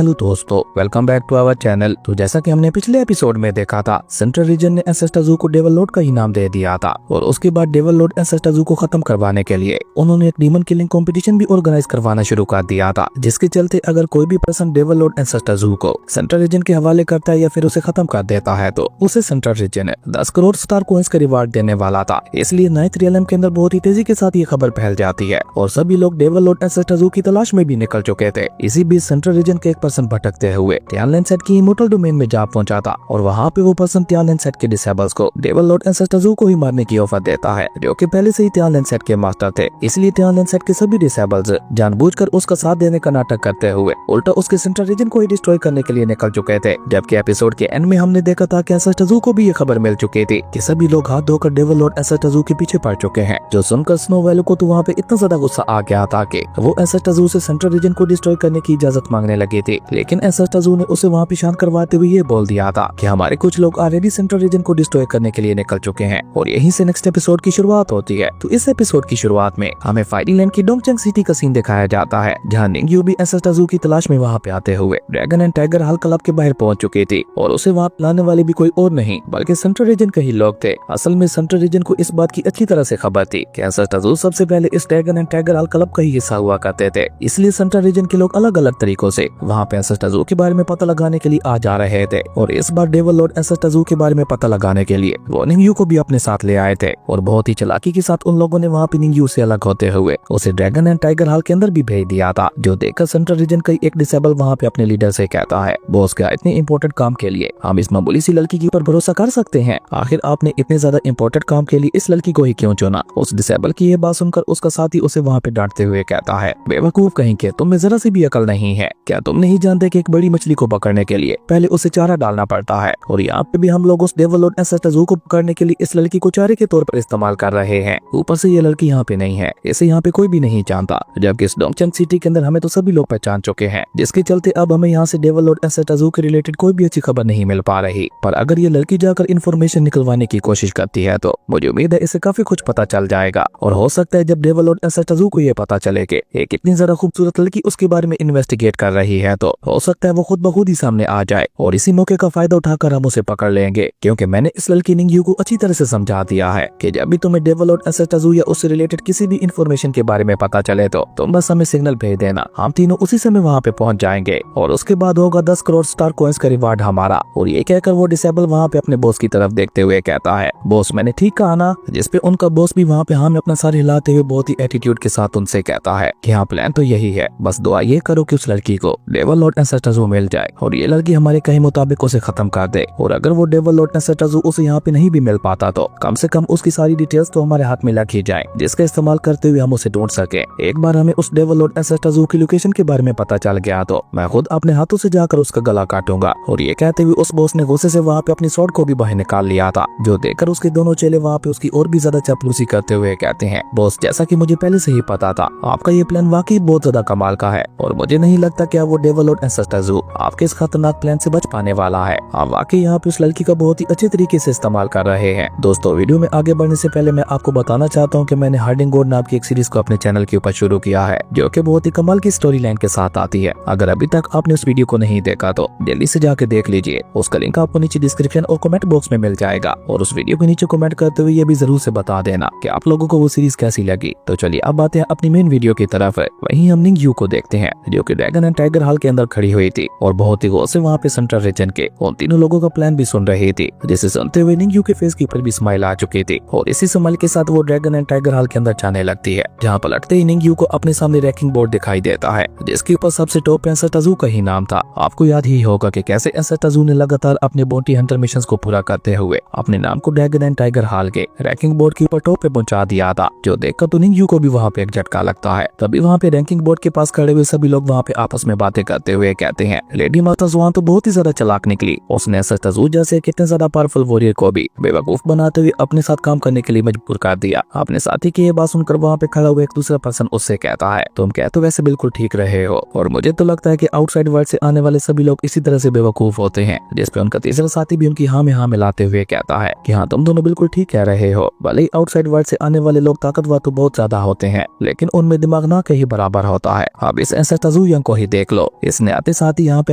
Hello दोस्तों, welcome back to our channel. तो जैसा कि हमने पिछले एपिसोड में देखा था, सेंट्रल रीजन ने एंसेस्टर ज़ू को डेविल लॉर्ड का ही नाम दे दिया था और उसके बाद डेविल लॉर्ड एंसेस्टर ज़ू को खत्म करवाने के लिए उन्होंने एक डीमन किलिंग कंपटीशन भी ऑर्गेनाइज करवाना शुरू कर दिया था, जिसके चलते अगर कोई भी person devil Lord ancestor Zu को सेंट्रल रीजन के हवाले करता है या फिर उसे खत्म कर देता है तो उसे central region 10 crore star coins का रिवार्ड देने वाला था। इसलिए नाइन्थ रियलम के अंदर बहुत ही तेजी के साथ ये खबर फैल जाती है और सभी लोग डेविल लॉर्ड एंसेस्टर ज़ू की तलाश में भी निकल चुके थे। इसी बीच सेंट्रल रीजन के एक पर्सन भटकते हुए तियानलेन सेट की इमोर्टल डोमेन में जा पहुंचा था और वहाँ पे वो पर्सन तियानलेन सेट के डिसेबल्स को डेविल लॉर्ड एंसेस्टर ज़ू को ही मारने की ऑफर देता है, जो कि पहले से ही तियानलेन सेट के मास्टर थे। इसलिए तियानलेन सेट के सभी डिसेबल्स जानबूझकर उसका साथ देने का नाटक करते हुए उल्टा उसके सेंट्रल रीजन को ही डिस्ट्रॉय करने के लिए निकल चुके थे। जबकि एपिसोड के एंड में हमने देखा था कि एंसेस्टर ज़ू को भी ये खबर मिल चुकी थी कि सभी लोग हाथ धोकर डेविल लॉर्ड एंसेस्टर ज़ू के पीछे पड़ चुके हैं, जो सुनकर स्नो वैल्यू को तो वहाँ पे इतना ज्यादा गुस्सा आ गया था कि वो एंसेस्टर ज़ू से सेंट्रल रीजन को डिस्ट्रॉय करने की इजाजत मांगने लगी थी। लेकिन एंसेस्टर ज़ू ने उसे वहाँ पे शांत करवाते हुए ये बोल दिया था कि हमारे कुछ लोग ऑलरेडी सेंट्रल रीजन को डिस्ट्रॉय करने के लिए निकल चुके हैं और यहीं से नेक्स्ट एपिसोड की शुरुआत होती है। तो इस एपिसोड की शुरुआत में हमें फायरिंग लैंड की डोंगचंग सिटी का सीन दिखाया जाता है, जहाँ निंगयू भी एंसेस्टर ज़ू की तलाश में वहाँ पे आते हुए dragon and tiger hall club के बाहर पहुंच चुकी थी और उसे वहाँ लाने वाले भी कोई और नहीं बल्कि सेंट्रल रीजन के ही लोग थे। असल में सेंट्रल रीजन को इस बात की अच्छी तरह से खबर थी कि एंसेस्टर ज़ू सबसे पहले इस dragon and tiger hall club का ही हिस्सा हुआ करते थे। इसलिए सेंट्रल रीजन के लोग अलग अलग तरीकों से वहाँ पे एंसेस्टर ज़ू के बारे में पता लगाने के लिए आ जा रहे थे और इस बार डेविल लॉर्ड एंसेस्टर ज़ू के बारे में पता लगाने के लिए वो निंगयू को भी अपने साथ ले आए थे और बहुत ही चालाकी के साथ उन लोगों ने वहाँ पे निंगयू से अलग होते हुए उसे ड्रैगन एंड टाइगर हॉल के अंदर भी भेज दिया था, जो देखकर सेंट्रल रीजन का एक डिसेबल वहाँ पे अपने लीडर से कहता है, बॉस क्या इतने इंपॉर्टेंट काम के लिए हम इस मामूली सी लड़की के ऊपर भरोसा कर सकते हैं? आखिर आपने इतने ज्यादा इंपॉर्टेंट काम के लिए इस लड़की को ही क्यों चुना? उस डिसेबल की ये बात सुनकर उसका साथी उसे वहाँ पे डांटते हुए कहता है, बेवकूफ कहीं के, तुम में जरा सी भी अकल नहीं है क्या? तुम नहीं जानते कि एक बड़ी मछली को पकड़ने के लिए पहले उसे चारा डालना पड़ता है और यहाँ पे भी हम लोग उस डेविल लॉर्ड एंसेस्टर ज़ू को पकड़ने के लिए इस लड़की को चारे के तौर पर इस्तेमाल कर रहे हैं। ऊपर से ये लड़की यहाँ पे नहीं है, इसे यहाँ पे कोई भी नहीं जानता, जबकि इस डोंगचंग सिटी के अंदर हमें तो सभी लोग पहचान चुके हैं, जिसके चलते अब हमें यहाँ से डेविल लॉर्ड एंसेस्टर ज़ू के रिलेटेड कोई भी अच्छी खबर नहीं मिल पा रही। पर अगर ये लड़की जाकर इन्फॉर्मेशन निकलवाने की कोशिश करती है तो मुझे उम्मीद है इसे काफी कुछ पता चल जाएगा और हो सकता है जब डेविल लॉर्ड एंसेस्टर ज़ू को ये पता चले कि एक इतनी ज्यादा खूबसूरत लड़की उसके बारे में इन्वेस्टिगेट कर रही है तो हो सकता है वो खुद ब खुद ही सामने आ जाए और इसी मौके का फायदा उठाकर हम उसे पकड़ लेंगे, क्योंकि मैंने इस लड़की निंगयू को अच्छी तरह से समझा दिया है कि जब भी तुम्हें डेविल लॉर्ड एंसेस्टर ज़ू या उससे रिलेटेड किसी भी इन्फॉर्मेशन के बारे में पता चले तो तुम बस हमें सिग्नल भेज देना, हम तीनों उसी समय वहाँ पे पहुँच जाएंगे और उसके बाद होगा 10 करोड़ स्टार कॉइंस का रिवार्ड हमारा। और ये कहकर वो डिसेबल वहाँ पे अपने बॉस की तरफ देखते हुए कहता है, बॉस मैंने ठीक कहा ना? जिसपे उनका बॉस भी वहाँ पे हमें अपना सर हिलाते हुए बहुत ही एटीट्यूड के साथ उनसे कहता है कि हाँ प्लान तो यही है, बस दुआ ये करो कि उस लड़की को डेविल लॉर्ड एंसेस्टर ज़ू मिल जाए और ये लड़की हमारे कहे मुताबिक उसे खत्म कर दे। और अगर वो डेविल लॉर्ड एंसेस्टर ज़ू उसे यहाँ पे नहीं भी मिल पाता तो कम से कम उसकी सारी डिटेल्स तो हमारे हाथ में रखी जाए, जिसका इस्तेमाल करते हुए हम उसे ढूंढ सके। एक बार हमें उस डेविल लॉर्ड एंसेस्टर ज़ू की लोकेशन के बारे में पता चल गया तो मैं खुद अपने हाथों से जाकर उसका गला काटूंगा। और ये कहते हुए उस बॉस ने गुस्से से वहाँ पे अपनी स्वॉर्ड को भी बाहर निकाल लिया था, जो देखकर उसके दोनों चेले वहाँ पे उसकी और भी ज्यादा चापलूसी करते हुए कहते हैं, बॉस जैसा कि मुझे पहले से ही पता था आपका ये प्लान वाकई बहुत ज्यादा कमाल का है और मुझे नहीं लगता कि वो डेविल लॉर्ड एंसेस्टर ज़ू आपके इस खतरनाक प्लान से बच पाने वाला है। आप वाकई यहाँ पे उस लड़की का बहुत ही अच्छे तरीके से इस्तेमाल कर रहे हैं। दोस्तों वीडियो में आगे बढ़ने से पहले मैं आपको बताना चाहता हूँ कि मैंने हार्डिंग गोड नाम की एक सीरीज को अपने चैनल के ऊपर शुरू किया है, जो कि बहुत ही कमाल की स्टोरी लाइन के साथ आती है। अगर अभी तक आपने उस वीडियो को नहीं देखा तो जल्दी से जाके देख लीजिए, उसका लिंक आपको नीचे डिस्क्रिप्शन और कमेंट बॉक्स में मिल जाएगा। और उस वीडियो के नीचे कमेंट करते हुए ये भी जरूर से बता देना कि आप लोगों को वो सीरीज कैसी लगी। तो चलिए अब आते हैं अपनी मेन वीडियो की तरफ। वहीं हम निंगयू को देखते हैं जो कि ड्रैगन एंड टाइगर हॉल के अंदर खड़ी हुई थी और बहुत ही गौर से वहाँ पे सेंट्रल रीजन के उन तीनों लोगों का प्लान भी सुन रही थी, जिसे सुनते हुए निंगयू के फेस के ऊपर भी स्माइल आ चुकी थी और इसी स्माइल के साथ वो ड्रैगन एंड टाइगर हॉल के अंदर जाने लगती है, जहाँ पलटते ही निंगयू को अपने सामने रैंकिंग बोर्ड दिखाई देता है, जिसके ऊपर सबसे टॉप एंसेस्टर ज़ू का ही नाम था। आपको याद ही होगा कि कैसे एंसेस्टर ज़ू ने लगातार अपने बाउंटी हंटर मिशंस को पूरा करते हुए अपने नाम को ड्रैगन एंड टाइगर हॉल के रैंकिंग बोर्ड के ऊपर टॉप पे पहुंचा दिया था, जो देखकर तो निंगयू को भी वहाँ पे एक झटका लगता है। तभी वहाँ पे रैंकिंग बोर्ड के पास खड़े हुए सभी लोग वहाँ पे आपस में बातें करते हुए कहते हैं, लेडी माता ज़ुआन तो बहुत ही ज्यादा चालाक निकली, उसने एंसेस्टर ज़ू जैसे कितने ज्यादा पावरफुल वॉरियर को भी बेवकूफ बनाते हुए अपने साथ काम करने के लिए मजबूर कर दिया। अपने साथी की ये बात सुनकर वहाँ पे खड़ा हुआ एक दूसरा पर्सन उससे कहता है, तुम कह तो वैसे बिल्कुल ठीक रहे हो और मुझे तो लगता है कि आउटसाइड वर्ल्ड से आने वाले सभी लोग इसी तरह से बेवकूफ होते हैं। जिसपे उनका तीसरा साथी भी उनकी हाँ में हाँ मिलाते हुए कहता है कि हाँ तुम दोनों बिल्कुल ठीक कह रहे हो, भले ही आउटसाइड वर्ल्ड से आने वाले लोग ताकतवर तो बहुत ज्यादा होते हैं, लेकिन उनमें दिमाग ना के ही बराबर होता है। अब इस एंसेस्टर ज़ू यंग को ही देख लो, जिसने आते साथ ही यहाँ पे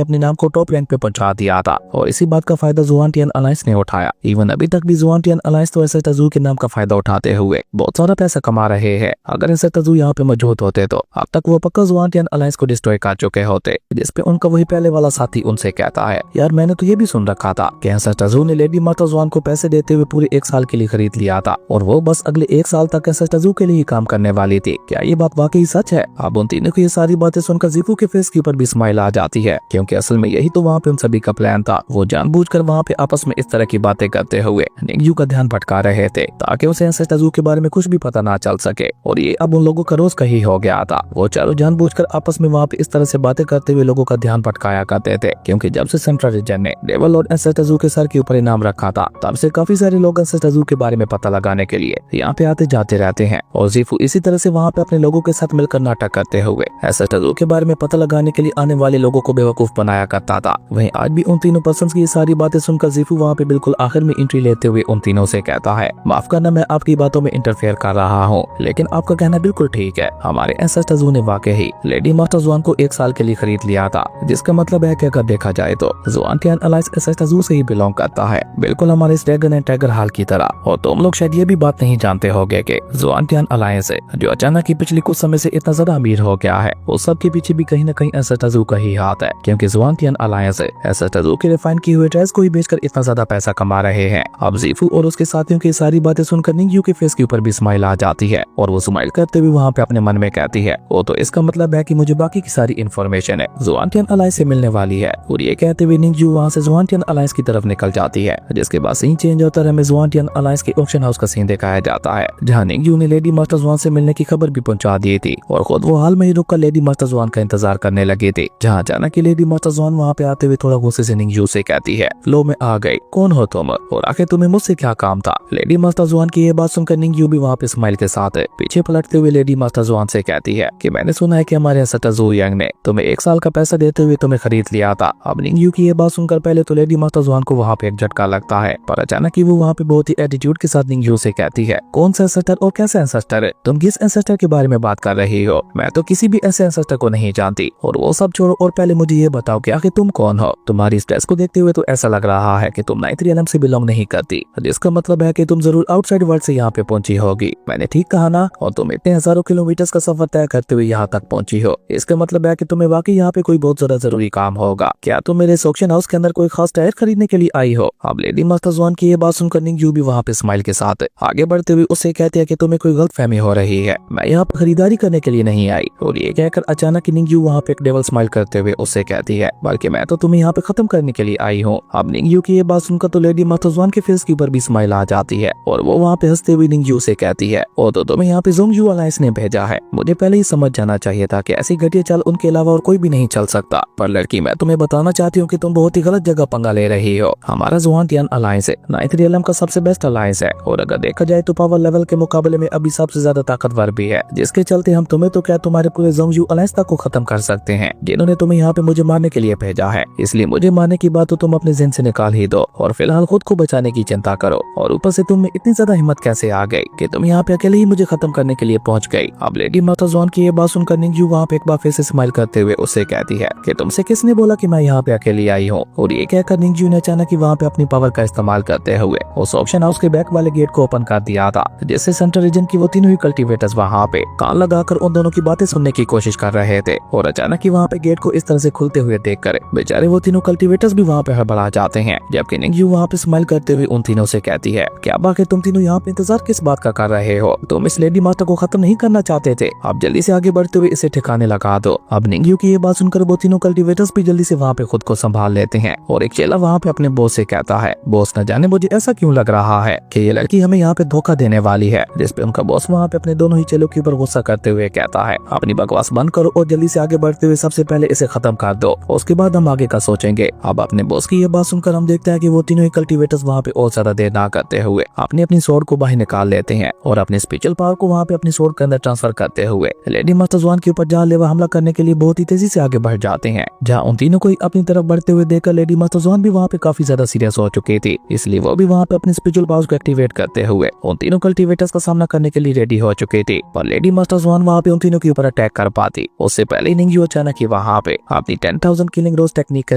अपने नाम को टॉप रैंक पे पहुंचा दिया था और इसी बात का फायदा जुआनटियन अलायंस ने उठाया। इवन अभी तक भी जुआनटियन अलायंस तो एसएसटजू के नाम का फायदा उठाते हुए बहुत सारा पैसा कमा रहे हैं। अगर एसएसटजू यहाँ पे मौजूद होते तो अब तक वो पक्का जुआनटियन अलायंस को डिस्ट्रॉय कर चुके होते, जिसपे उनका वही पहले वाला साथी उनसे कहता है, यार मैंने तो ये भी सुन रखा था कि एसएसटजू ने लेडी मार्था जुआन को पैसे देते हुए पूरे 1 साल के लिए खरीद लिया था और वो बस अगले 1 साल तक एसएसटजू के लिए ही काम करने वाली थी। क्या ये बात वाकई सच है? अब उन तीनों की ये सारी बातें सुनकर जीफू के फेस के ऊपर भी स्माइल आ जाती है, क्योंकि असल में यही तो वहाँ पे उन सभी का प्लान था। वो जानबूझकर वहाँ पे आपस में इस तरह की बातें करते हुए निंगयू का ध्यान भटका रहे थे ताकि उसे एसएसटजू के बारे में कुछ भी पता ना चल सके, और ये अब उन लोगों का रोज का ही हो गया था। वो चारों जानबूझकर आपस में वहाँ पे इस तरह से बातें करते हुए लोगों का ध्यान भटकाया करते थे, क्योंकि जब से सेंट्रल रीजन ने डेविल लॉर्ड एसएसटजू के सर के ऊपर इनाम रखा था तब से काफी सारे लोग एसएसटजू के बारे में पता लगाने के लिए यहाँ पे आते जाते रहते हैं, और जीफू इसी तरह से वहाँ पे अपने लोगों के साथ मिलकर नाटक करते हुए एसएसटजू के बारे में पता लगाने के लिए आने वाले लोगों को बेवकूफ बनाया करता था। वहीं आज भी उन तीनों पर्सन्स की ये सारी बातें सुनकर जीफू वहाँ पे बिल्कुल आखिर में एंट्री लेते हुए उन तीनों से कहता है, माफ करना मैं आपकी बातों में इंटरफेयर कर रहा हूँ, लेकिन आपका कहना बिल्कुल ठीक है। हमारे एसएसटजू ने वाकई लेडी मार्था जुआन को 1 साल के लिए खरीद लिया था, जिसका मतलब है कि अगर देखा जाए तो जुआनटियन अलायंस एसएसटजू से ही बिलोंग करता है, बिल्कुल हमारे इस ड्रैगन एंड टाइगर हाल की तरह। और तुम लोग शायद ये भी बात नहीं जानते होंगे कि जुआनटियन अलायंस जो अचानक ही पिछले कुछ समय से इतना ज्यादा अमीर हो गया है, उस सब के पीछे भी कहीं न कहीं एसएसटजू का ही हाथ है, क्योंकि जुआनटियन अलायंस एसएसटजू के रिफाइन किए हुए ड्रेस को ही बेचकर इतना ज्यादा पैसा कमा रहे हैं। अब जीफू और उसके साथियों की सारी बातें सुनकर निंगयू के फेस के ऊपर भी स्माइल आ जाती है, और वो स्माइल करते हुए वहाँ पे अपने मन में कहती है, वो तो इसका मतलब है कि मुझे बाकी की सारी इन्फॉर्मेशन है जुआनटियन अलायंस से मिलने वाली है। और ये कहते हुए निंगयू वहाँ से जुआनटियन अलायंस की तरफ निकल जाती है, जिसके बाद सीन चेंज होता है। हमें जुआनटियन अलायंस के ऑक्शन हाउस का सीन दिखाया जाता है, जहाँ निंगयू ने लेडी मार्था जुआन से मिलने की खबर भी पहुंचा दी थी, और खुद वो हाल में ही रुककर लेडी मार्था जुआन का इंतजार करने लगे थे। जहाँ अचानक ही लेडी मार्था जुआन वहाँ पे आते हुए थोड़ा गुस्से से निंगयू से कहती है, लो मैं आ गई, कौन हो तुम और आखिर तुम्हें मुझसे क्या काम था? लेडी मार्था जुआन की ये बात सुनकर निंगयू भी वहाँ पे स्माइल के साथ पीछे पलटते हुए लेडी मार्था जुआन से कहती है कि मैंने सुना है कि हमारे एसएसटजू यंग ने तुम्हें 1 साल का पैसा देते हुए तुम्हें खरीद लिया था। अब निंगयू की ये बात सुनकर पहले तो लेडी मार्था जुआन को वहाँ पे एक झटका लगता है, पर अचानक ही वो वहाँ पे बहुत ही एटीट्यूड के साथ निंगयू से कहती है, कौन सा एंसेस्टर और कैसा एंसेस्टर? तुम किस एंसेस्टर के बारे में बात कर रही हो? मैं तो किसी भी ऐसे एंसेस्टर को नहीं जानती, और वो सब छोड़ो और पहले मुझे ये बताओ कि आखिर तुम कौन हो? तुम्हारी इस ड्रेस को देखते हुए तो ऐसा लग रहा है कि तुम नाइन्थ रियलम से बिलोंग नहीं करती, जिसका मतलब है कि तुम जरूर आउटसाइड वर्ल्ड से यहाँ पे पहुंची होगी। मैंने ठीक कहा ना? और तुम इतने हजारों किलोमीटर का सफर तय करते हुए यहाँ तक पहुंची हो, इसका मतलब है कि तुम्हें वाकई यहाँ पे कोई बहुत ज्यादा जरूरी काम होगा। क्या तुम मेरे ऑक्शन हाउस के अंदर कोई खास टायर खरीदने के लिए आई हो? अब लेडी मार्था जुआन की ये बात सुनकर निंगयू भी वहाँ पे स्माइल के साथ आगे बढ़ते हुए उससे कहते हैं कि तुम्हें कोई गलतफहमी हो रही है, मैं यहाँ पे खरीदारी करने के लिए नहीं आई। और ये कहकर अचानक ही निंगयू वहाँ पे एक डेविल स्माइल करते हुए उससे कहती है, बल्कि मैं तो तुम्हें यहाँ पे खत्म करने के लिए आई हूँ। अब निंगयू की ये बात सुनकर तो लेडी मार्था जुआन के फेस के ऊपर भी स्माइल आ जाती है, और वो वहाँ पे हंसते हुए निंगयू से कहती है, ओ तो तुम्हें यहाँ पे जोंगयू अलायंस ने भेजा है। मुझे पहले ही समझ जाना चाहिए था कि ऐसी घटिया चाल उनके अलावा और कोई भी नहीं चल सकता। पर लड़की, मैं तुम्हें बताना चाहती हूँ कि तुम बहुत ही गलत जगह पंगा ले रही हो। हमारा जुआनटियन अलायंस नाइन्थ रियलम का सबसे बेस्ट अलायंस है, और अगर देखा जाए तो पावर लेवल के मुकाबले में अभी सबसे ज्यादा ताकतवर भी है, जिसके चलते हम तुम्हें तो क्या तुम्हारे पूरे जोंगयू अलायंस तक को खत्म कर सकते हैं, जिन्होंने तुम्हें यहाँ पे मुझे मारने के लिए भेजा है। इसलिए मुझे मारने की बात तो तुम अपने जिन से निकाल ही दो, और फिलहाल खुद को बचाने की चिंता करो। और ऊपर से तुम में इतनी ज्यादा हिम्मत कैसे आ गई कि तुम यहाँ पे अकेले ही मुझे खत्म करने के लिए पहुंच गई? अब लेडी मार्था जुआन की ये बात सुनकर निंगयू वहाँ पे एक बार फिर से स्माइल करते हुए उससे कहती है कि तुमसे किसने बोला कि मैं यहाँ पे अकेली आई हूँ? और ये कहकर निंगयू ने अचानक ही वहाँ पे अपनी पावर का इस्तेमाल करते हुए उस ऑक्शन हाउस के बैक वाले गेट को ओपन कर दिया था, जिससे सेंट्रल रीजन की वो तीनों ही कल्टीवेटर्स वहाँ पे कान लगाकर उन दोनों की बातें सुनने की कोशिश कर रहे थे। और अचानक ही वहाँ पे गेट को इस तरह से खुलते हुए देखकर बेचारे वो तीनों कल्टीवेटर्स भी वहाँ पे हड़बड़ा जाते हैं, जबकि निंगयू वहाँ पे स्माइल करते हुए उन तीनों से कहती है, क्या बाकी तुम तीनों यहाँ पे इंतजार किस बात का कर रहे हो? तुम इस लेडी मार्था को खत्म नहीं करना चाहते थे? अब जल्दी से आगे बढ़ते हुए इसे ठिकाने लगा दो। अब निंगयू की ये बात सुनकर वो तीनों कल्टीवेटर्स भी जल्दी से वहाँ पे खुद को संभाल लेते हैं, और एक चेला वहाँ पे अपने बॉस से कहता है, बॉस न जाने मुझे ऐसा क्यों लग रहा है कि ये लड़की हमें यहाँ पे धोखा देने वाली है। जिसपे उनका बॉस वहाँ पे अपने दोनों ही चेलों के ऊपर गुस्सा करते हुए कहता है, अपनी बकवास बंद करो और जल्दी से आगे बढ़ते हुए सबसे पहले इसे खत्म कर दो, उसके बाद हम आगे का सोचेंगे। अब अपने बॉस की ये बात सुनकर हम देखते हैं कि वो तीनों ही कल्टीवेटर्स वहाँ पे और ज्यादा देर ना करते हुए अपनी अपनी स्वॉर्ड को बाहर निकाल लेते हैं, और अपने स्पेशल पावर को वहाँ पे अपनी स्वॉर्ड के अंदर ट्रांसफर करते हुए लेडी मार्था जुआन के ऊपर जानलेवा हमला करने के लिए बहुत ही तेजी से आगे बढ़ जाते हैं। जहाँ उन तीनों को अपनी तरफ बढ़ते हुए देखकर लेडी मार्था जुआन भी वहाँ पे काफी ज्यादा सीरियस हो चुकी थी, इसलिए वो भी वहाँ पे अपने स्पिरिचुअल पावर्स को एक्टिवेट करते हुए उन तीनों कल्टीवेटर्स का सामना करने के लिए रेडी हो चुकी थी। पर लेडी मार्था जुआन वहाँ पे उन तीनों के ऊपर अटैक कर पाती उससे पहले निंगयू अचानक ही वहाँ पे अपनी 10,000 किलिंग रोज टेक्निक का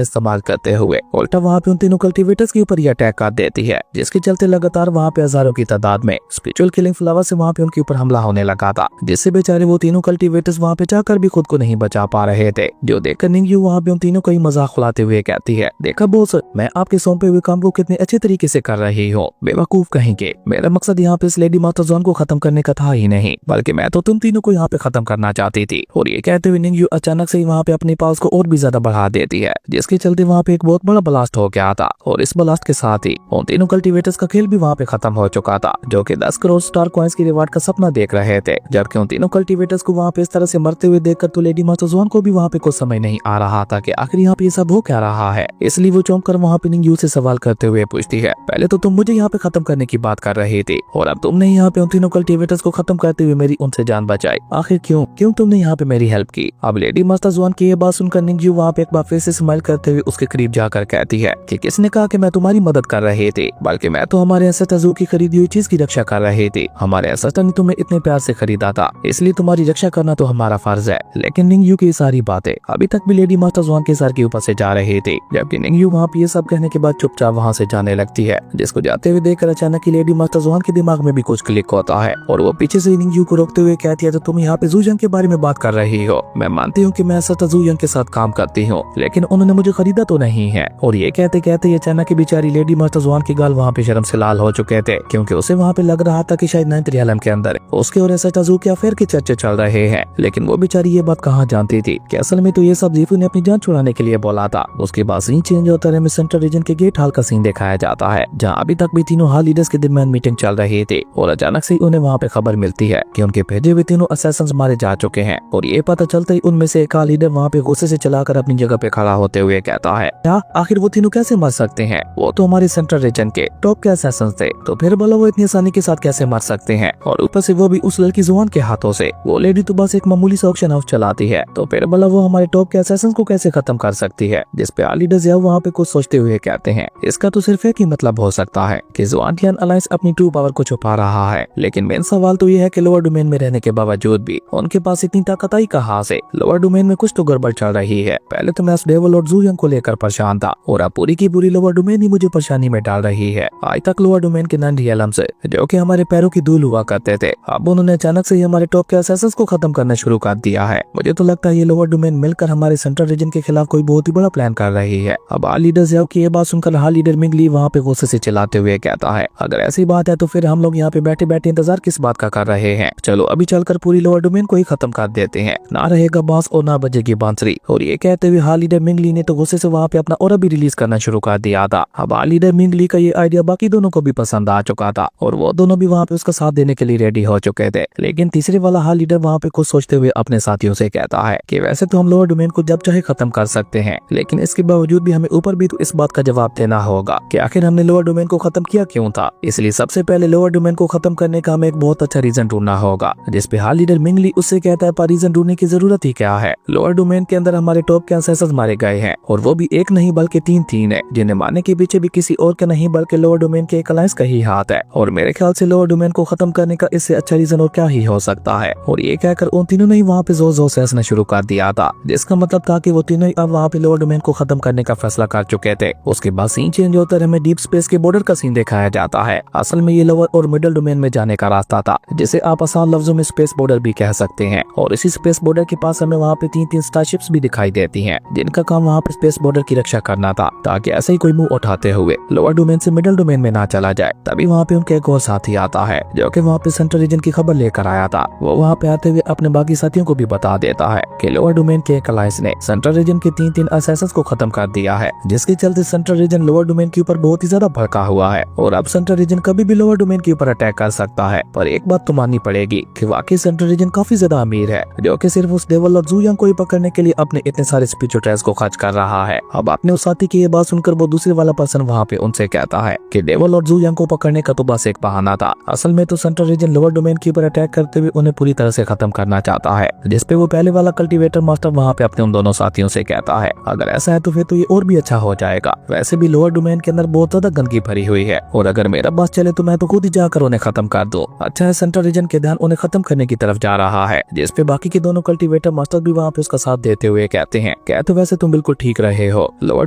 इस्तेमाल करते हुए उल्टा वहाँ पे उन तीनों कल्टिवेटर्स के ऊपर ही अटैक कर देती है, जिसके चलते लगातार वहाँ पे हजारों की तादाद में स्पिरिचुअल किलिंग फ्लावर से वहाँ पे उनके ऊपर हमला होने लगा था, जिससे बेचारे वो तीनों कल्टिवेटर्स वहाँ पे जाकर भी खुद को नहीं बचा पा रहे थे। जो देखकर निंगयू वहाँ पे उन तीनों को ही मजाक उड़ाते हुए कहती है, देखा बॉस, मैं आपके सौंपे हुए काम को कितने अच्छे तरीके से कर रही हूँ। बेवकूफ कहेंगे, मेरा मकसद यहाँ पे इस लेडी मास्टर जॉन को खत्म करने का था ही नहीं, बल्कि मैं तो तुम तीनों को यहाँ पे खत्म करना चाहती थी। और ये कहते हुए निंगयू अचानक से वहाँ पे अपनी पावर्स को और भी ज्यादा बढ़ा देती है, जिसके चलते वहाँ पे एक बहुत बड़ा ब्लास्ट हो गया था। और इस ब्लास्ट के साथ ही उन तीनों कल्टिवेटर्स का खेल भी वहाँ पे खत्म हो चुका था, जो कि 10 करोड़ स्टार कॉइंस की रिवार्ड का सपना देख रहे थे। जबकि उन तीनों कल्टिवेटर्स को वहाँ पे इस तरह से मरते हुए देखकर तो लेडी मास्टर जॉन को भी वहाँ पे कुछ समझ नहीं आ रहा था कि आखिर यहाँ पे ये सब हो क्या रहा है। इसलिए वो चौंक कर वहाँ पे निंगयू से सवाल करते हुए पूछती है, पहले तो तुम मुझे यहाँ पे खत्म करने की बात कर रही थी, और अब तुमने यहाँ पे उन तीनों कल्टिवेटर्स को खत्म करते हुए मेरी उनसे जान बचाई। आखिर क्यों तुमने यहाँ पे मेरी हेल्प की? अब लेडी मास्टर जॉन की ये बात सुनकर निंगयू वहाँ पे एक बार फिर से स्माइल करते हुए उसके करीब जाकर कहती है कि किसने कहा कि मैं तुम्हारी मदद कर रही थी, बल्कि मैं तो हमारे एंसेस्टर ज़ू की खरीदी हुई चीज की रक्षा कर रही थी। हमारे एंसेस्टर ने तुम्हें इतने प्यार से खरीदा था, इसलिए तुम्हारी रक्षा करना तो हमारा फर्ज है। लेकिन निंगयू की सारी बातें अभी तक भी लेडी मास्टर जॉन के सर के ऊपर से जा रही थी, जबकि निंगयू वहाँ पे ये सब कहने के बाद चुपचाप वहाँ से जाने लगती है, जिसको जाते हुए देखकर अचानक ही लेडी मास्टर जॉन के दिमाग में भी कुछ क्लिक होता है, और वो पीछे से निंगयू को रोकते हुए कहती है, तो तुम यहाँ पे ज़ू यंग के बारे में बात कर रही हो। मैं मानती हूँ कि मैं एंसेस्टर ज़ू यंग के साथ काम करती हूँ, लेकिन उन्होंने मुझे खरीदा तो नहीं है। और ये कहते कहते अचानक ही बेचारी लेडी मास्टर जॉन की गाल वहाँ पे शर्म से लाल हो चुके थे, क्योंकि उसे वहाँ पे लग रहा था कि शायद 9th रियलम के अंदर उसके और एंसेस्टर ज़ू के अफेयर की चर्चे चल रहे हैं। लेकिन वो बेचारी ये बात कहाँ जानती थी कि असल में तो ये सब जीफू ने अपनी जान छुड़ाने के लिए बोला था। उसके बाद सीन चेंज होता है, सेंट्रल रीजन के गेट हाल का सीन दिखाया जाता है, जहाँ अभी तक भी तीनों हाल लीडर्स के दरमियान मीटिंग चल रही थी, और अचानक से उन्हें वहाँ पे खबर मिलती है कि उनके भेजे हुए तीनों असैसिन्स मारे जा चुके हैं। और ये पता चलता ही उनमें से एक हाल लीडर वहाँ पे गुस्से से चलाकर अपनी जगह पे खड़ा होते हुए कहता है, क्या आखिर वो तीनों कैसे मर सकते हैं? वो तो हमारे सेंट्रल रीजन के टॉप के असैसिन्स थे, तो फिर बोलो वो इतनी आसानी के साथ कैसे मर सकते हैं? और ऊपर से वो भी उस लड़की जुआन के हाथों से। वो लेडी तो बस एक मामूली सा ऑक्शन हाउस चलाती है, तो फिर बोला वो हमारे टॉप के असैसिन्स को कैसे खत्म कर सकती है? जिस पे आल लीडर्स वहाँ पे कुछ सोचते हुए कहते हैं, इसका तो सिर्फ एक ही मतलब हो सकता है कि जुआनियन अलायंस अपनी ट्रू पावर को छुपा रहा है। लेकिन मेन सवाल तो ये है कि लोअर डोमेन में रहने के बावजूद भी उनके पास इतनी ताकत आई कहाँ से? लोअर डोमेन में कुछ तो गड़बड़ चल रही है। पहले तो मैं उस डेविल लॉर्ड ज़ू यंग को लेकर परेशान था, और अब पूरी की पूरी लोअर डोमेन ही मुझे परेशानी में डाल रही है। आज तक लोअर डोमेन के 9 रियलम्स जो कि हमारे पैरों की धूल हुआ करते थे, अब उन्होंने अचानक से ही हमारे टॉप के असैसिन्स को खत्म करना शुरू कर दिया है। मुझे तो लगता है ये लोअर डोमेन मिलकर हमारे सेंट्रल रीजन के खिलाफ कोई बहुत ही बड़ा प्लान कर रही है। अब हाल लीडर्स की ये बात सुनकर हाल लीडर मिंगली वहाँ पे गुस्से से चिल्लाते हुए कहता है, अगर ऐसी बात है तो फिर हम लोग यहाँ पे बैठे बैठे इंतजार किस बात का कर रहे हैं? चलो अभी चलकर पूरी लोअर डोमेन को ही खत्म कर देते हैं, ना रहेगा बांस और ना बजेगी बांसुरी। और ये कहते हुए हाल लीडर मिंगली ने तो गुस्से से वहाँ पे अपना ऑरा भी रिलीज करना शुरू कर दिया था। अब हाल लीडर मिंगली का ये आइडिया बाकी दोनों को भी पसंद आ चुका था, और वो दोनों भी वहाँ पे उसका साथ देने के लिए रेडी हो चुके थे। लेकिन तीसरे वाला हाल लीडर वहाँ पे कुछ सोचते हुए अपने साथियों से कहता है कि वैसे तो हम लोअर डोमेन को जब चाहे खत्म कर सकते हैं, लेकिन इसके बावजूद भी हमें ऊपर भी तो इस बात का जवाब देना होगा कि आखिर हमने लोअर डोमेन को खत्म किया क्यों था। इसलिए सबसे पहले लोअर डोमेन को खत्म करने का हमें एक बहुत अच्छा रीजन ढूंढना होगा। जिस पे हाल लीडर मिंगली उससे कहता है, पर रीजन ढूंढने की जरूरत ही क्या है? लोअर डोमेन के अंदर हमारे टॉप के एंसेस्टर्स मारे गए हैं, और वो भी एक नहीं बल्कि तीन है, जिन्हें मारने के पीछे भी किसी और का नहीं बल्कि लोअर डोमेन के एक अलायंस का ही हाथ है। और मेरे ख्याल से लोअर डोमेन को खत्म करने का इससे अच्छा रीजन और क्या ही हो सकता है। और ये कहकर उन तीनों ने वहाँ पे जोर जोर से हंसना शुरू कर दिया था, जिसका मतलब था कि वो तीनों ही अब वहाँ पे लोअर डोमेन को खत्म करने का फैसला कर चुके थे। उसके बाद सीन चेंज होता है, हमें डीप स्पेस के बॉर्डर का सीन दिखाया जाता है। असल में ये लोअर और मिडिल डोमेन में जाने का रास्ता था, जिसे आप आसान लफ्जों में स्पेस बॉर्डर भी कह सकते हैं। और इसी स्पेस बॉर्डर के पास हमें वहाँ पे तीन स्टारशिप्स भी दिखाई देती हैं, जिनका काम वहाँ पे स्पेस बॉर्डर की रक्षा करना था, ताकि ऐसे ही कोई मुंह उठाते हुए लोअर डोमेन से मिडिल डोमेन में ना चला जाए। तभी वहाँ पे उनके एक और साथी आता है, जो कि वहाँ पे सेंट्रल रीजन की खबर लेकर आया था। वो वहाँ पे आते हुए अपने बाकी साथियों को भी बता देता है कि लोअर डोमेन के एक अलायंस ने सेंट्रल रीजन के तीन असैसिन्स को खत्म कर दिया है, जिसके चलते सेंट्रल रीजन लोअर डोमेन के ऊपर बहुत ही ज्यादा भड़का हुआ है, और अब सेंट्रल रीजन कभी भी लोअर डोमेन के ऊपर अटैक कर सकता है। पर एक बात तो माननी पड़ेगी कि वाकई सेंट्रल रीजन काफी ज्यादा अमीर है, जो कि सिर्फ उस डेविल लॉर्ड ज़ू यंग को ही पकड़ने के लिए अपने इतने सारे स्पिरिचुअल ट्रेस को खर्च कर रहा है। अब अपने उस साथी की ये बात सुनकर वो दूसरे वाला पर्सन वहाँ पे उनसे कहता है कि डेविल लॉर्ड ज़ू यंग को पकड़ने का तो बस एक बहाना था, असल में तो सेंट्रल रीजन लोअर डोमेन के ऊपर अटैक करते हुए उन्हें पूरी तरह से खत्म करना चाहता है। जिसपे वो पहले वाला कल्टीवेटर मास्टर वहाँ पे अपने उन दोनों साथियों से कहता है, अगर ऐसा है तो फिर तो ये और भी अच्छा हो जाएगा। वैसे भी लोअर डोमेन के अंदर बहुत ज्यादा गंदगी भरी हुई है, और अगर मेरा बस चले तो मैं तो खुद ही जाकर उन्हें खत्म कर दूं। अच्छा है, सेंट्रल रीजन के ध्यान उन्हें खत्म करने की तरफ जा रहा है, जिसपे बाकी के दोनों कल्टीवेटर मास्टर भी वहाँ पे उसका साथ साथ देते हुए कहते हैं, क्या तो वैसे तुम बिल्कुल ठीक रहे हो, लोअर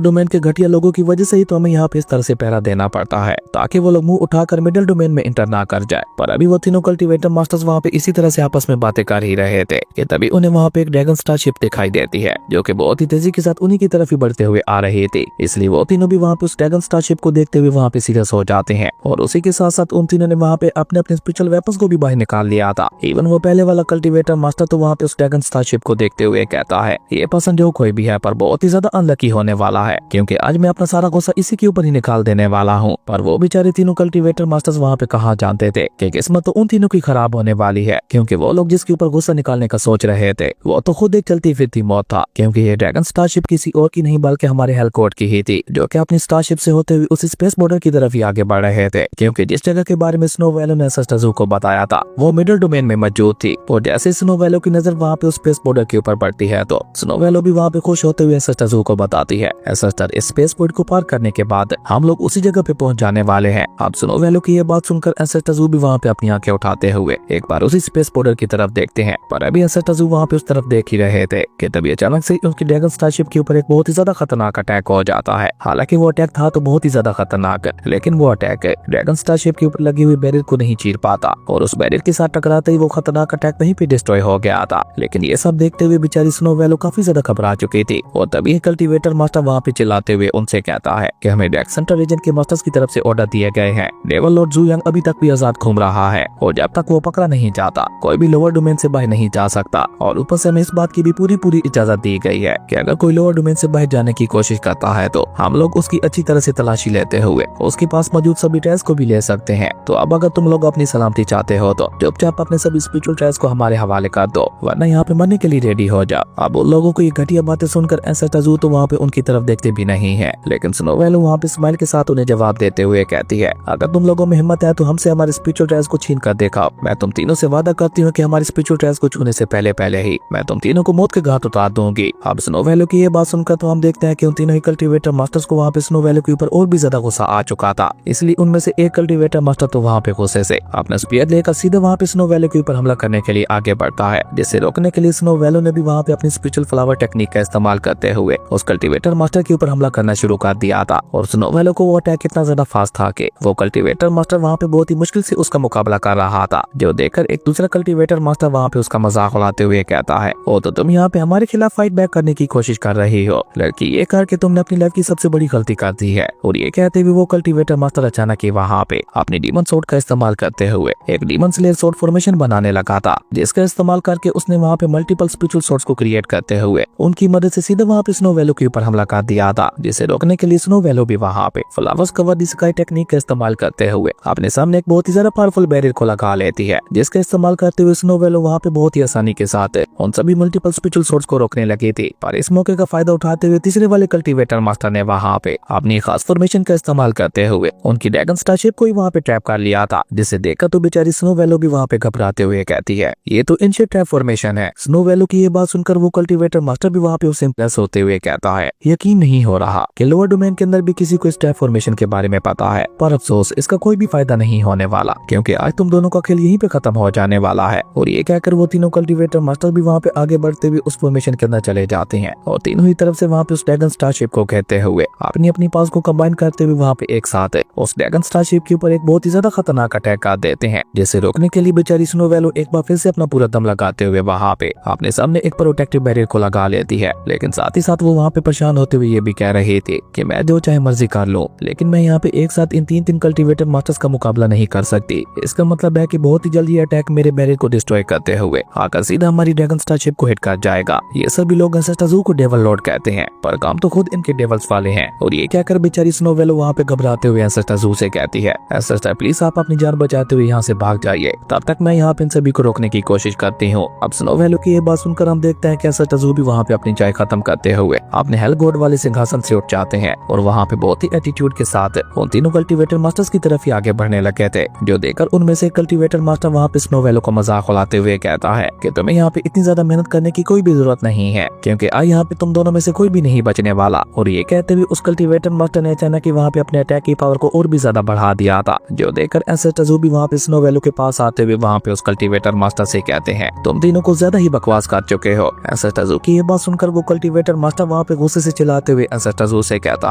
डोमेन के घटिया लोगों की वजह से ही तो हमें यहाँ पे इस तरह से पहरा देना पड़ता है ताकि वो लोग मुंह उठाकर मिडिल डोमेन में इंटर ना कर जाए। पर अभी वो तीनों कल्टीवेटर मास्टर्स वहाँ पे इसी तरह से आपस में बातें कर ही रहे थे कि तभी उन्हें वहाँ पे एक ड्रैगन स्टार शिप दिखाई देती है जो कि बहुत ही तेजी के साथ उन्हीं की तरफ ही बढ़ते हुए आ रही थी। इसलिए वो तीनों भी वहाँ पे उस ड्रैगन स्टार शिप को देखते हुए वहाँ पे सीरियस हो जाते हैं और उसी के साथ साथ उन तीनों ने वहाँ पे अपने अपने स्पिरिचुअल वेपन्स को भी बाहर निकाल लिया था। इवन वो पहले वाला कल्टीवेटर मास्टर तो वहाँ पे उस ड्रैगन स्टार शिप को देखते हुए कहता है, ये पसंद जो कोई भी है पर बहुत ही ज्यादा अनलकी होने वाला है क्योंकि आज मैं अपना सारा गुस्सा इसी के ऊपर ही निकाल देने वाला हूँ। पर वो बेचारे तीनों कल्टीवेटर मास्टर्स वहाँ पे कहाँ जानते थे कि किस्मत तो उन तीनों की खराब होने वाली है क्योंकि वो लोग जिसके ऊपर गुस्सा निकालने का सोच रहे थे वो तो खुद एक चलती फिरती मौत था क्योंकि ये ड्रैगन स्टारशिप किसी और की नहीं बल्कि हमारे हेलकोर्ट की ही थी जो कि अपनी स्टारशिप से होते हुए उस स्पेस बॉर्डर की तरफ ही आगे बढ़ रहे थे क्योंकि जिस जगह के बारे में स्नो वैलो ने एंसेस्टर ज़ू को बताया था वो मिडिल डोमेन में मौजूद थी। और जैसे स्नो वैलो की नजर वहाँ पे उस स्पेस बॉर्डर के ऊपर पड़ती है तो स्नो वैलो भी वहाँ पे खुश होते हुए एंसेस्टर ज़ू को बताती है, एंसेस्टर इस स्पेस पॉइंट को पार करने के बाद हम लोग उसी जगह पे पहुंच जाने वाले हैं। अब स्नो वैलो की ये बात सुनकर एंसेस्टर ज़ू भी वहाँ पे अपनी आंखें उठाते हुए एक बार उसी स्पेस बॉर्डर की तरफ देखते हैं। पर अभी एंसेस्टर ज़ू वहाँ पे उस तरफ देख ही रहे थे कि तभी अचानक से उनकी ड्रैगन स्टारशिप के ऊपर एक बहुत ही ज्यादा खतरनाक अटैक हो जाता है। हालांकि वो अटैक था तो बहुत ही ज्यादा खतरनाक, लेकिन वो अटैक ड्रैगन स्टारशिप के ऊपर लगी हुई बैरियर को नहीं चीर पाता और उस बैरियर के साथ टकराते ही वो खतरनाक अटैक वहीं पे डिस्ट्रॉय हो गया था। लेकिन ये सब देखते हुए बेचारी स्नो वैलो काफी ज्यादा घबरा चुकी थी और तभी कल्टीवेटर मास्टर वहाँ पे चिल्लाते हुए उनसे कहता है कि हमें डार्क सेंटर रीजन के मास्टर्स की तरफ से ऑर्डर दिए गए हैं। डेविल लॉर्ड ज़ू यंग अभी तक भी आजाद घूम रहा है और जब तक वो पकड़ा नहीं जाता कोई भी लोअर डोमेन से बाहर नहीं जा सकता। और ऊपर से हमें इस बात की भी पूरी इजाजत दी गई है कि अगर कोई लोअर डोमेन से बाहर जाने की कोशिश करता है तो हम लोग उसकी अच्छी तरह से तलाशी लेते हुए उसके पास मौजूद सभी ट्रेस को भी ले सकते हैं। तो अब अगर तुम लोग अपनी सलामती चाहते हो तो चुपचाप अपने सभी स्पिरिचुअल ट्रेस को हमारे हवाले कर दो वरना यहाँ पे मरने के लिए रेडी हो जाओ। अब उन लोगों को ये घटिया बातें सुनकर एंसेस्टर ज़ू तो वहाँ पे उनकी तरफ देखते भी नहीं है, लेकिन स्नो वैलो वहाँ पे स्माइल के साथ उन्हें जवाब देते हुए कहती है, अगर तुम लोगों में हिम्मत है तो हमसे हमारे स्पिरिचुअल ट्रेस को छीन कर दिखाओ। मैं तुम तीनों से वादा करती हूँ कि हमारे स्पिरिचुअल ट्रेस को छूने से पहले ही मैं तुम तीनों को मौत के घाट उतार दूंगी। अब स्नो वैलो की ये बात सुनकर तो हम देखते हैं कि उन तीनों ही कल्टीवेटर मास्टर्स को वहाँ पे स्नो वैलो के ऊपर और भी ज्यादा गुस्सा आ चुका था। इसलिए उनमें से एक कल्टीवेटर मास्टर तो वहाँ पे गुस्से से अपना स्पीयर लेकर सीधे वहाँ पे स्नो वैलो के ऊपर हमला करने के लिए आगे बढ़ता है, जिसे रोकने के लिए स्नो वैलो ने भी वहाँ पे अपनी स्पिरिचुअल फ्लावर टेक्निक का इस्तेमाल करते हुए उस कल्टीवेटर मास्टर के ऊपर हमला करना शुरू कर दिया था। और स्नो वैलो को वो अटैक इतना ज्यादा फास्ट था कि वो कल्टीवेटर मास्टर वहाँ पे बहुत ही मुश्किल से उसका मुकाबला कर रहा था, जो देखकर एक दूसरा कल्टीवेटर मास्टर वहाँ पे उसका मजाक उड़ाते हुए कहता है, ओ तो तुम यहाँ पे हमारे खिलाफ फाइट बैक करने की कोशिश कर रही हो लड़की, ये करके तुमने अपनी लाइफ की सबसे बड़ी गलती कर दी है। और ये कहते हुए वो कल्टीवेटर मास्टर अचानक ही वहाँ पे अपनी डीमन सोर्ड का इस्तेमाल करते हुए एक डीमन स्लेयर सोर्ड फॉर्मेशन बनाने लगा था, जिसका इस्तेमाल करके उसने वहाँ पे मल्टीपल स्पिरिचुअल सोर्ड्स को क्रिएट करते हुए उनकी मदद से सीधे वहाँ पे स्नो वैलो के ऊपर हमला कर दिया था, जिसे रोकने के लिए स्नो वैलो भी वहाँ पे flowers cover the sky technique का इस्तेमाल करते हुए अपने सामने एक बहुत ही ज्यादा पावरफुल बैरियर को लगा लेती है, जिसका इस्तेमाल करते हुए स्नो वैलो वहाँ पे बहुत ही आसानी के साथ उन सभी मल्टीपल स्पिरिचुअल सोर्ड्स को रोकने लगी थी। पर इस मौके का फायदा उठाते हुए तीसरे वाले कल्टीवेटर मास्टर ने वहाँ पे अपनी खास फॉर्मेशन का इस्तेमाल करते हुए उनकी ड्रैगन स्टारशिप को ही वहाँ पे ट्रैप कर लिया था, जिसे देखकर तो बेचारी स्नो वैलो भी वहाँ पे घबराते हुए कहती है, ये तो एंशिएंट ट्रैप फॉर्मेशन है। स्नो वैलो की ये बात सुनकर वो कल्टीवेटर मास्टर भी वहाँ पे उससे इंप्रेस होते हुए कहता है, यकीन नहीं हो रहा कि लोअर डोमेन के अंदर भी किसी को इस ट्रैप फॉर्मेशन के बारे में पता है, पर अफसोस इसका कोई भी फायदा नहीं होने वाला क्योंकि आज तुम दोनों का खेल यहीं पे खत्म हो जाने वाला है। और ये कहकर वो तीनों कल्टीवेटर मास्टर भी वहाँ पे आगे बढ़ते हुए उस फॉर्मेशन के अंदर चले जाते हैं और तीनों ही तरफ से वहाँ पे उस ड्रैगन स्टारशिप को कहते हुए अपनी अपनी पास को कंबाइन करते हुए वहाँ पे एक साथ उस ड्रैगन स्टारशिप के ऊपर एक बहुत ही ज्यादा खतरनाक अटैक कर देते हैं, जिसे रोकने के लिए बेचारी स्नो वैलो एक बार फिर से अपना पूरा दम लगाते हुए वहाँ पे अपने सामने एक प्रोटेक्टिव बैरियर को लगा लेती है। लेकिन साथ ही साथ वो वहाँ पे परेशान होते हुए ये भी कह रही थी कि मैं जो चाहे मर्जी कर लूं, लेकिन मैं यहाँ पे एक साथ इन तीन कल्टीवेटर मास्टर्स का मुकाबला नहीं कर सकती। इसका मतलब है कि बहुत ही जल्द ये अटैक मेरे बैरियर को डिस्ट्रॉय करते हुए आकर सीधा हमारी ड्रैगन स्टारशिप को हिट कर जाएगा। ये सभी लोग एंसेस्टर ज़ू को डेविल लॉर्ड कहते हैं, पर काम तो खुद इनके डेविल्स वाले हैं। और ये कहकर बेचारी स्नो वैलो वहाँ पे घबराते हुए एंसेस्टर ज़ू से कहती है, एंसेस्टर प्लीज आप अपनी जान बचाते हुए यहाँ से भाग जाइए, तब तक मैं यहाँ पे इन सभी को रोकने की कोशिश करती हूँ। अब स्नो वैलो की ये बात सुनकर हम देखते हैं कि एंसेस्टर ज़ू भी वहाँ पे अपनी चाय खत्म करते हुए अपने हेल गॉड वाले सिंहासन से उठ जाते हैं और वहाँ पे बहुत ही एटीट्यूड के साथ उन तीनों कल्टीवेटर मास्टर्स की तरफ ही आगे बढ़ने लगे थे, जो देखकर उनमें से कल्टीवेटर मास्टर वहाँ पे स्नो वैलो को मजाक उड़ाते हुए कहता है कि तुम्हें यहाँ पे इतनी ज्यादा मेहनत करने की कोई भी जरूरत नहीं है क्योंकि आज यहाँ पे तुम दोनों में से कोई भी नहीं बचने वाला। और ये कहते हुए उस कल्टीवेटर मास्टर ने अचानक वहाँ पे अपने अटैक की पावर को और भी ज्यादा बढ़ा दिया था, जो देखकर एंसेस्टर ज़ू भी वहाँ पे स्नो वैलो के पास आते हुए वहाँ पे उस कल्टीवेटर मास्टर से कहते हैं, तुम तीनों को ज्यादा ही बकवास कर चुके हो। एंसेस्टर ज़ू की ये बात सुनकर वो कल्टीवेटर मास्टर वहाँ पे गुस्से से चिल्लाते हुए एंसेस्टर ज़ू से कहता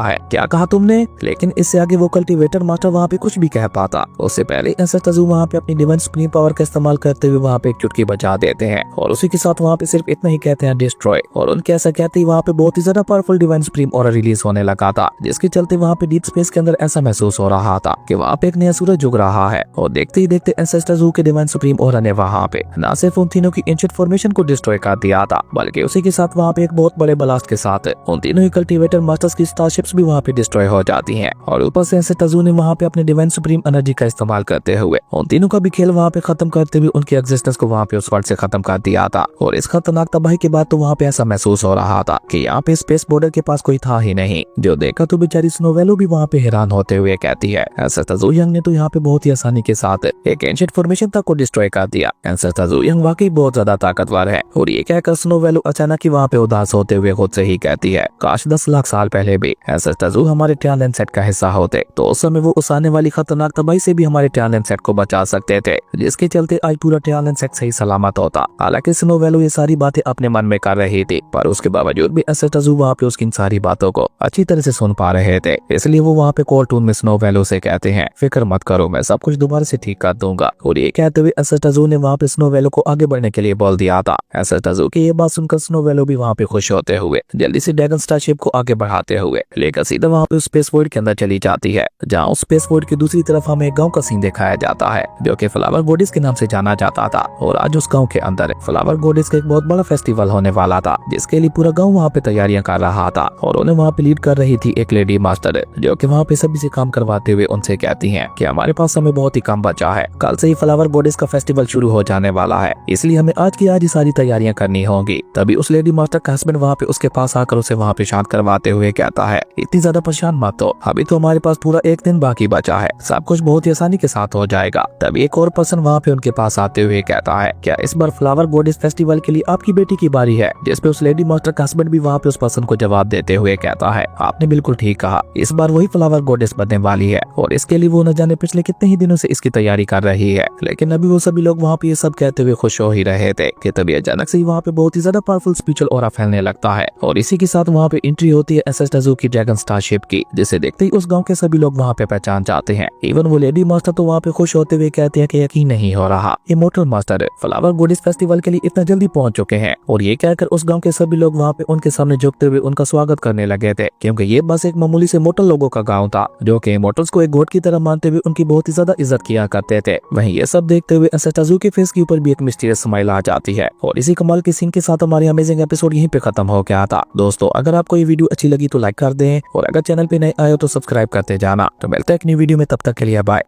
है, क्या कहा तुमने? लेकिन इससे आगे वो कल्टीवेटर मास्टर वहाँ पे कुछ भी कह पाता उससे पहले एंसेस्टर ज़ू वहाँ पे अपनी डिवाइन सुप्रीम पावर का इस्तेमाल करते हुए वहाँ पे एक चुटकी बजा देते हैं और उसी के साथ वहाँ पे सिर्फ इतना ही कहते हैं, डिस्ट्रॉय। और उनके ऐसा कहते ही वहाँ पे बहुत ही ज्यादा powerful divine supreme aura release होने लगा था, जिसके चलते वहाँ पे डीप स्पेस के अंदर ऐसा महसूस हो रहा था कि वहाँ पे एक नया सूरज उग रहा है। और देखते ही देखते एंसेस्टर ज़ू के डिवाइन सुप्रीम ऑरा ने वहाँ पे न सिर्फ उन तीनों की एंशिएंट फॉर्मेशन को डिस्ट्रॉय कर दिया था, बल्कि उसी के साथ वहाँ पे एक बहुत बड़े ब्लास्ट के साथ उन तीनों ही कल्टीवेटर मास्टर्स की स्टारशिप्स भी वहाँ पे डिस्ट्रॉय हो जाती हैं। और ऊपर से एंसेस्टर ज़ू ने वहाँ पे अपने डिवाइन सुप्रीम एनर्जी का इस्तेमाल करते हुए उन तीनों का भी खेल वहाँ पे खत्म करते हुए उनकी एग्जिस्टेंस को वहाँ पे उस वर्ल्ड से खत्म कर दिया था। और इस खतरनाक तबाही के बाद तो वहाँ पे ऐसा महसूस हो रहा था कि यहाँ पे स्पेस बॉर्डर के पास कोई था ही नहीं। जो देखा तो बेचारी स्नोवेलो भी वहाँ पे हैरान होते हुए कहती है, एंसेस्टर ज़ू यंग ने तो यहाँ पे बहुत ही आसानी के साथ एक एंशिएंट फॉर्मेशन तक को डिस्ट्रॉय कर दिया। एंसेस्टर ज़ू यंग वाकई बहुत ज्यादा ताकतवर है। और ये कहकर स्नोवेलो अचानक ही वहाँ पे उदास होते हुए खुद से ही कहती है, काश 10 लाख साल पहले भी एंसेस्टर ज़ू हमारे टैलेंट सेट का हिस्सा होते तो उस समय वो उस आने वाली खतरनाक तबाही से भी हमारे टैलेंट सेट को बचा सकते थे, जिसके चलते आज पूरा टैलेंट सेट सही सलामत होता। हालांकि स्नोवेलो ये सारी बातें अपने मन में कर रही थी, पर उसके बावजूद भी एंसेस्टर ज़ू वहाँ पे उसकी इन सारी बातों को अच्छी तरह से सुन पा रहे थे। इसलिए वो वहाँ पे कॉल टून में स्नोवेलो से कहते हैं, फिक्र मत करो, मैं सब कुछ दोबारा से ठीक कर दूंगा। और ये कहते हुए एंसेस्टर ज़ू ने वहाँ पे स्नोवेलो को आगे बढ़ने के लिए बोल दिया था। एंसेस्टर ज़ू की ये बात सुनकर स्नोवेलो भी वहाँ पे खुश होते हुए जल्दी से ड्रैगन स्टारशिप को आगे बढ़ाते हुए लेकर सीधा वहाँ पे स्पेस वॉइड के अंदर चली जाती है, जहाँ उस स्पेस वॉइड की दूसरी तरफ हमें एक गाँव का सीन दिखाया जाता है जो कि फ्लावर गॉडेस के नाम से जाना जाता था। और आज उस गाँव के अंदर फ्लावर गॉडेस का एक बहुत बड़ा फेस्टिवल होने वाला था, जिसके लिए पूरा गाँव वहाँ पे तैयारियां कर रहा था। और उन्हें वहाँ पे लीड कर रही थी एक लेडी मास्टर, जो कि वहाँ पे सभी से काम करवाते हुए उनसे कहती हैं कि हमारे पास समय बहुत ही कम बचा है, कल से ही फ्लावर गॉडेस का फेस्टिवल शुरू हो जाने वाला है, इसलिए हमें आज की आज ही सारी तैयारियां करनी होंगी। तभी उस लेडी मास्टर का हस्बैंड वहाँ पे उसके पास आकर उसे वहाँ पे शांत करवाते हुए कहता है, इतनी ज्यादा परेशान मत हो, अभी तो हमारे पास पूरा एक दिन बाकी बचा है, सब कुछ बहुत ही आसानी के साथ हो जाएगा। तभी एक और पर्सन वहाँ पे उनके पास आते हुए कहता है, क्या इस बार फ्लावर गॉडेस फेस्टिवल के लिए आपकी बेटी की बारी है? जिसपे उस लेडी मास्टर का हस्बैंड भी वहाँ पे उस पर्सन को जवाब देते हुए कहता है, आपने बिल्कुल ठीक कहा, इस बार वही फ्लावर गॉडेस बनने वाली है और इसके लिए वो न जाने पिछले कितने ही दिनों से इसकी तैयारी कर रही है। लेकिन अभी वो सभी लोग वहाँ पे ये सब कहते हुए खुश हो ही रहे थे कि तभी अचानक से वहाँ पे बहुत ही ज्यादा पावरफुल स्पिरिचुअल ऑरा फैलने लगता है। और इसी के साथ वहाँ पे एंट्री होती है एंसेस्टर ज़ू की ड्रैगन स्टारशिप की, जिसे देखते ही उस गाँव के सभी लोग वहाँ पे पहचान जाते हैं। इवन वो लेडी मास्टर तो वहाँ पे खुश होते हुए कहते हैं कि यकीन नहीं हो रहा, immortal master flower goddess festival के लिए इतना जल्दी पहुंच चुके हैं। और ये कहकर उस गांव के सभी लोग वहाँ पे उनके सामने झुकते हुए उनका स्वागत करने लगे थे, क्योंकि ये बस एक मामूली से मोटल लोगों का गांव था, जो कि इमोर्टल्स को एक गॉड की तरह मानते हुए उनकी बहुत ही ज्यादा इज्जत किया करते थे। वहीं ये सब देखते हुए एंसेस्टर ज़ू के फेस के ऊपर भी एक मिस्टीरियस स्माइल आ जाती है। और इसी कमाल के सीन के साथ हमारी अमेजिंग एपिसोड यहीं पे खत्म हो गया था। दोस्तों, अगर आपको ये वीडियो अच्छी लगी तो लाइक कर दें, और अगर चैनल पे नए आए हो तो सब्सक्राइब करते जाना। तो मिलते हैं एक नई वीडियो में, तब तक के लिए बाय।